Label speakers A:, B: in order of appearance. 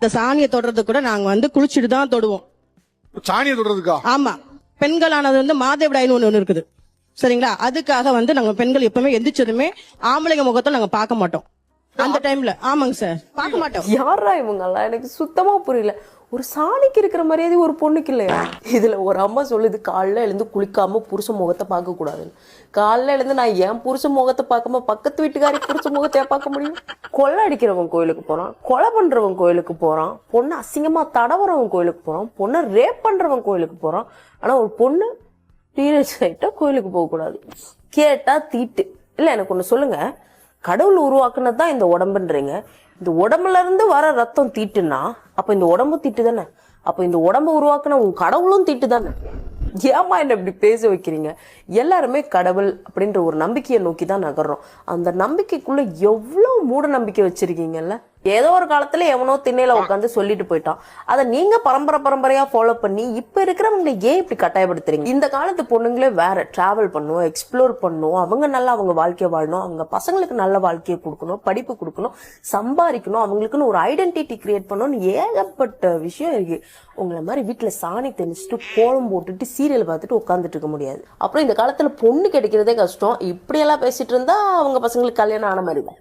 A: இந்த சாணியை தொடுறது கூட நாங்க வந்து குளிச்சுட்டு தான் தொடுவோம்.
B: சாணியை தொடுறதுக்கா?
A: ஆமா, பெண்களானது வந்து மாதவிடாயின்னு ஒண்ணு இருக்குது சரிங்களா. அதுக்காக வந்து நாங்க பெண்கள் எப்பவுமே எந்திரிச்சதுமே ஆம்பளைங்க முகத்தை நாங்க பார்க்க மாட்டோம் அந்த டைம்ல. ஆமாங்க சார், பார்க்க மாட்டோம்.
C: யாரா இவங்கெல்லாம் எனக்கு சுத்தமா புரியல. ஒரு சாணிக்கு இருக்கிற மரியாதை ஒரு பொண்ணுக்கு இல்லையா? இதுல ஒரு அம்மா சொல்லுது காலைல எழுந்து குளிக்காம புருஷ முகத்தை பார்க்க கூடாதுன்னு. காலைல எழுந்து நான் ஏன் புருஷ முகத்தை பார்க்காம பக்கத்து வீட்டுக்காரி புருஷ முகத்தையா பார்க்க முடியும்? கொள்ளை அடிக்கிறவன் கோயிலுக்கு போறான், கொலை பண்றவன் கோயிலுக்கு போறான், பொண்ணு அசிங்கமா தடவுறவன் கோயிலுக்கு போறான், பொண்ணை ரேப் பண்றவன் கோயிலுக்கு போறான். ஆனா ஒரு பொண்ணு பீரியட்ஸ் ஆயிட்டா கோயிலுக்கு போக கூடாது. கேட்டா தீட்டு. இல்ல எனக்கு ஒண்ணு சொல்லுங்க, கடவுள் உருவாக்குனதுதான் இந்த உடம்புன்றீங்க. இந்த உடம்புல இருந்து வர ரத்தம் தீட்டுன்னா அப்ப இந்த உடம்பு தீட்டு தானே? அப்ப இந்த உடம்பு உருவாக்குன உங்க கடவுளும் தீட்டு தானே? ஏமா என்ன இப்படி பேச வைக்கிறீங்க? எல்லாருமே கடவுள் அப்படின்ற ஒரு நம்பிக்கையை நோக்கி தான் நகர்றோம். அந்த நம்பிக்கைக்குள்ள எவ்வளவு மூட நம்பிக்கை வச்சிருக்கீங்கல்ல. ஏதோ ஒரு காலத்துல எவனோ திண்ணையில உட்காந்து சொல்லிட்டு போயிட்டான். அதை நீங்க பரம்பரையா ஃபாலோ பண்ணி இப்ப இருக்கிறவங்களை ஏன் இப்படி கட்டாயப்படுத்துறீங்க? இந்த காலத்து பொண்ணுங்களே வேற டிராவல் பண்ணும், எக்ஸ்ப்ளோர் பண்ணும், அவங்க நல்லா அவங்க வாழ்க்கையை வாழணும், அவங்க பசங்களுக்கு நல்ல வாழ்க்கையை கொடுக்கணும், படிப்பு கொடுக்கணும், சம்பாதிக்கணும், அவங்களுக்குன்னு ஒரு ஐடென்டிட்டி கிரியேட் பண்ணணும்னு ஏகப்பட்ட விஷயம் இருக்கு. உங்களை மாதிரி வீட்டுல சாணி தெளிச்சுட்டு கோலம் போட்டுட்டு சீரியல் பார்த்துட்டு உட்காந்துட்டு இருக்க முடியாது. அப்புறம் இந்த காலத்துல பொண்ணு கிடைக்கிறதே கஷ்டம். இப்படியெல்லாம் பேசிட்டு இருந்தா அவங்க பசங்களுக்கு கல்யாணம் ஆன மாதிரி தான்.